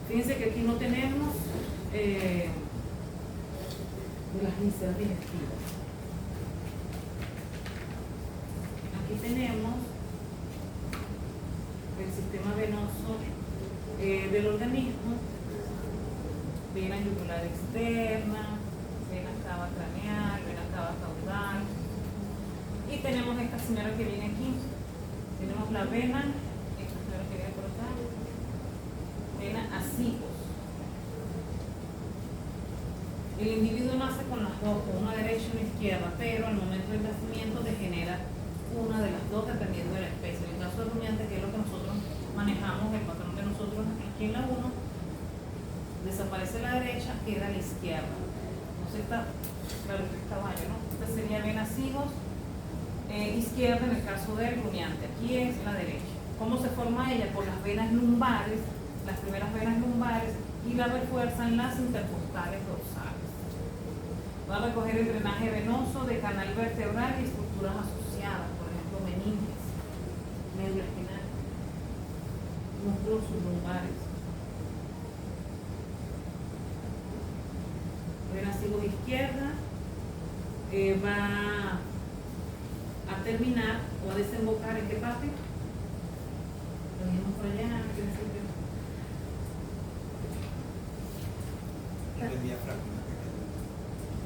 Fíjense que aquí no tenemos de las vísceras digestivas. Aquí tenemos el sistema venoso del organismo, vena yugular externa, vena cava craneal, vena cava caudal, y tenemos esta señora que viene aquí, tenemos la vena, esta señora que viene por acá, vena acigos. El individuo nace con las dos, con una derecha y una izquierda, pero al momento del nacimiento degenera una de las dos dependiendo de la especie. En el caso del rumiante, que es lo que nosotros manejamos, el patrón de nosotros aquí en la 1, desaparece la derecha, queda la izquierda. Entonces está, claro, este caballo, ¿no? Esta sería vena sigos izquierda en el caso del rumiante. Aquí es la derecha. ¿Cómo se forma ella? Por las venas lumbares, las primeras venas lumbares, y la refuerzan las intercostales dorsales. Va a recoger el drenaje venoso de canal vertebral y estructuras asociadas, por ejemplo, meninges, médula espinal, músculos sublumbares. Vena sigos izquierda va a terminar o a desembocar en qué parte. Lo dijimos por allá, el diafragma.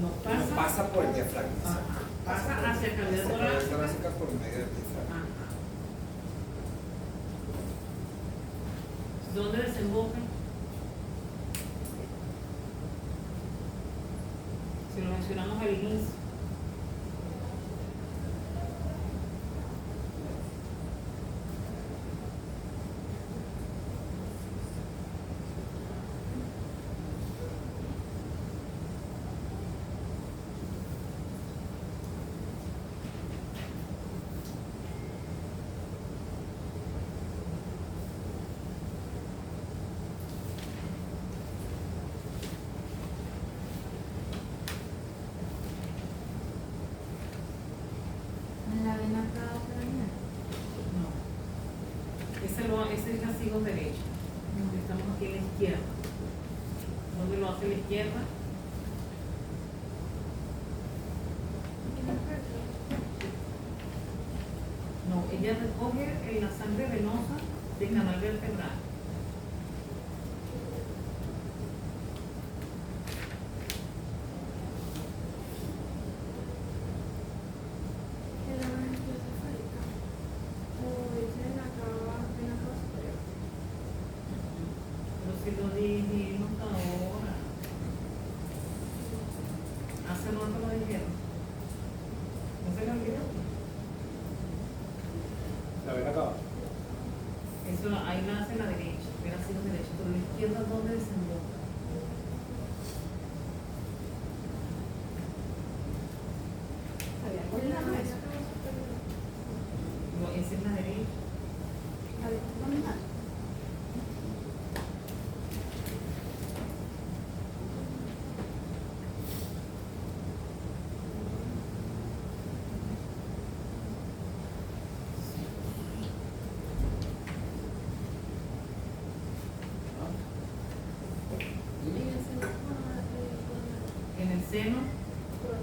No No pasa, pasa por el diafragma. Ajá. exacto. Pasa hacia cavidad Hacia cavidad torácica. torácica por medio del diafragma. Ajá. ¿Dónde desemboca? Si lo mencionamos al inicio. En la vena cava craneal. No. Ese es el derecho. Estamos aquí a la izquierda. ¿Dónde lo hace la izquierda? No, ella recoge la sangre venosa del canal vertebral. En la vena encefálica. O dice en la cava superior. Pero si lo dijimos ahora. Hace rato lo dijeron. ¿No se lo olvidó? La ven acá. Eso, ahí nace la derecha, hubiera sido derecha, pero la izquierda, ¿dónde desemboca? En la vena cava superior. No, esa es la derecha. La vena abdominal. En el seno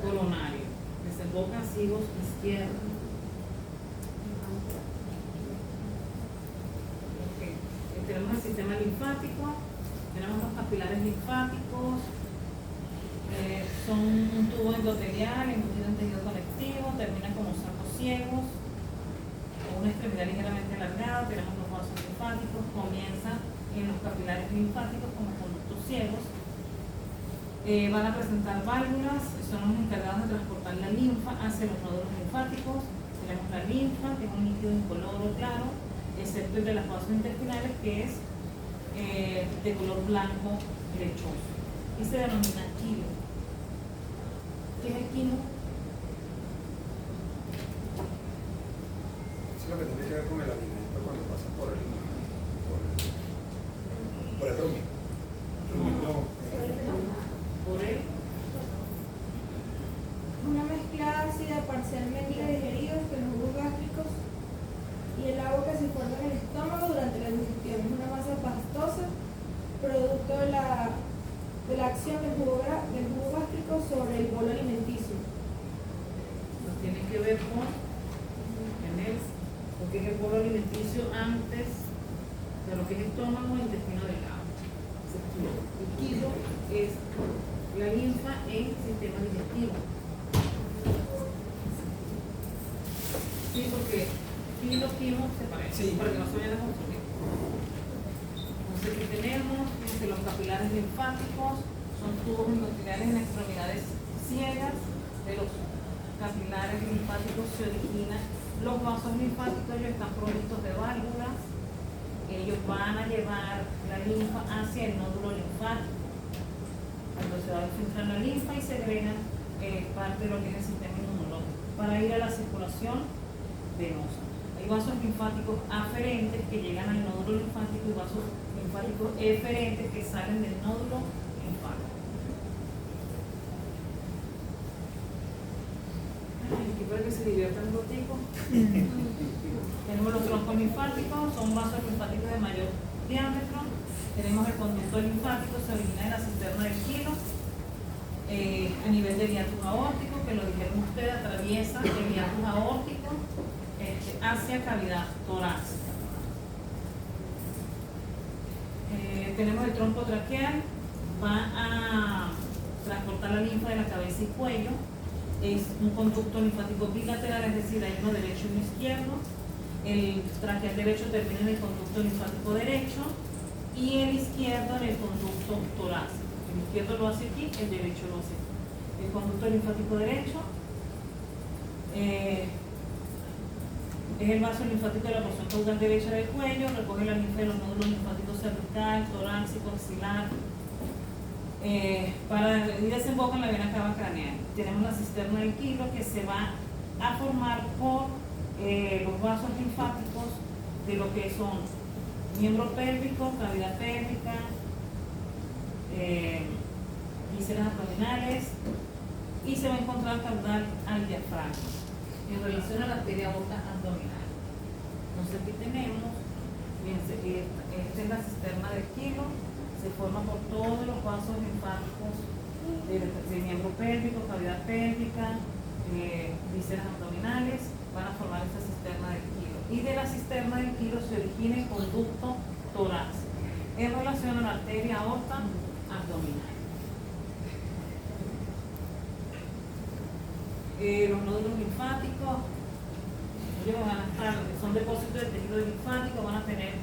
coronario, desemboca cigos izquierda. Okay. Tenemos el sistema linfático, tenemos los capilares linfáticos, son un tubo endotelial embutido en tejido conectivo, terminan como sacos ciegos, con una extremidad ligeramente alargada, tenemos los vasos linfáticos, comienza en los capilares linfáticos como conductos ciegos. Van a presentar válvulas, son los encargados de transportar la linfa hacia los nódulos linfáticos. Tenemos la linfa, que es un líquido incoloro claro, excepto el de las vasos intestinales, que es de color blanco lechoso y se denomina quilo. ¿Qué es el quilo? Eso es lo que tiene que ver con el alimento cuando pasa por el rumio. Por él. Una mezcla ácida parcialmente digeridos con los jugos gástricos y el agua que se forma en el estómago durante la digestión. Es una masa pastosa, producto de la acción del jugo gástrico sobre el bolo alimenticio. No tiene que ver con porque es el bolo alimenticio antes de lo que es estómago e intestino delgado. El quilo es la linfa en sistema digestivo. Sí, porque kilo se parece, Sí. para que no se vayan a confundir. Entonces, aquí tenemos que los capilares linfáticos son tubos endoteliales en extremidades ciegas. De los capilares linfáticos se originan los vasos linfáticos, ellos están provistos de válvulas. Ellos van a llevar la linfa hacia el nódulo linfático. Cuando se va a filtrar la linfa y segregan parte de lo que es el sistema inmunológico para ir a la circulación venosa. Hay vasos linfáticos aferentes que llegan al nódulo linfático y vasos linfáticos eferentes que salen del nódulo linfático. Aquí para que se diviertan un ratico. Tenemos los troncos linfáticos, son vasos linfáticos de mayor diámetro. Tenemos el conducto linfático, se origina en la cisterna del quilo, a nivel del hiatus aórtico, que lo dijeron ustedes, atraviesa el hiatus aórtico hacia cavidad torácica. Tenemos el tronco traqueal, va a transportar la linfa de la cabeza y cuello. Es un conducto linfático bilateral, es decir, hay uno derecho y uno izquierdo. El traqueal derecho termina en el conducto linfático derecho y el izquierdo en el conducto torácico. El izquierdo lo hace aquí, el derecho lo hace aquí. El conducto linfático derecho es el vaso linfático de la porción caudal derecha del cuello, recoge la linfa de los nódulos linfáticos cervical, torácico, axilar, y desemboca en la vena cava craneal. Tenemos la cisterna del quilo que se va a formar por los vasos linfáticos de lo que son miembro pélvico, cavidad pélvica, vísceras abdominales, y se va a encontrar caudal al diafragma en relación a la arteria aorta abdominal. Entonces aquí tenemos, fíjense, esta es la cisterna del quilo, se forma por todos los vasos linfáticos de miembro pélvico, cavidad pélvica, vísceras abdominales, van a formar esta cisterna del quilo. Y de la cisterna del quilo se origina el conducto torácico en relación a la arteria aorta abdominal. Los nódulos linfáticos son depósitos de tejido linfático, van a tener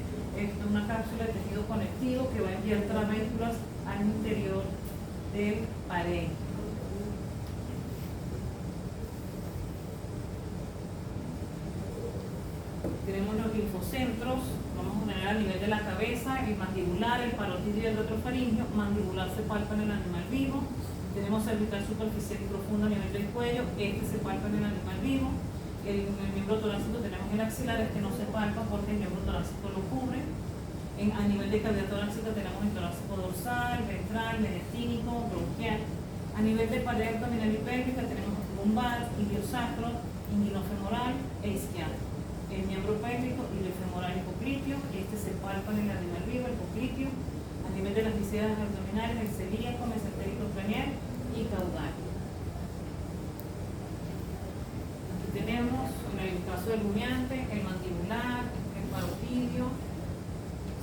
una cápsula de tejido conectivo que va a enviar travénculas al interior del parénquima. Tenemos los linfocentros, vamos a poner a nivel de la cabeza, el mandibular, el parotidio y el retrofaringeo. Mandibular se palpa en el animal vivo. Tenemos cervical superficial y profunda a nivel del cuello, se palpa en el animal vivo. El miembro torácico tenemos el axilar, no se palpa porque el miembro torácico lo cubre. A nivel de cavidad torácica tenemos el torácico dorsal, ventral, mediastínico, bronquial. A nivel de pared abdominal y pélvica tenemos lumbar, iliosacro, inguinofemoral e isquiático. El miembro pélvico, iliofemoral y popliteo, se palpa en el animal vivo, el popliteo. A nivel de las vísceras abdominales, el celíaco, mesentérico craneal y caudal. Aquí tenemos, en el caso del rumiante, el mandibular, el parotidio,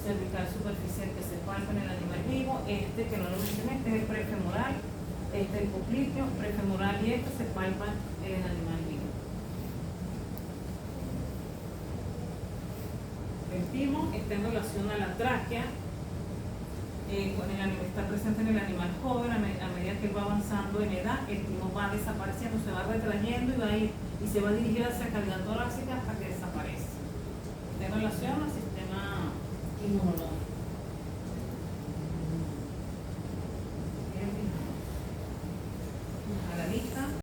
cervical superficial que se palpa en el animal vivo, que no lo mencioné, es el prefemoral, el popliteo, prefemoral y se palpan en el animal vivo. El timo está en relación a la tráquea, está presente en el animal joven. A medida que él va avanzando en edad, el timo va desapareciendo, se va retrayendo y se va a dirigir hacia la cavidad torácica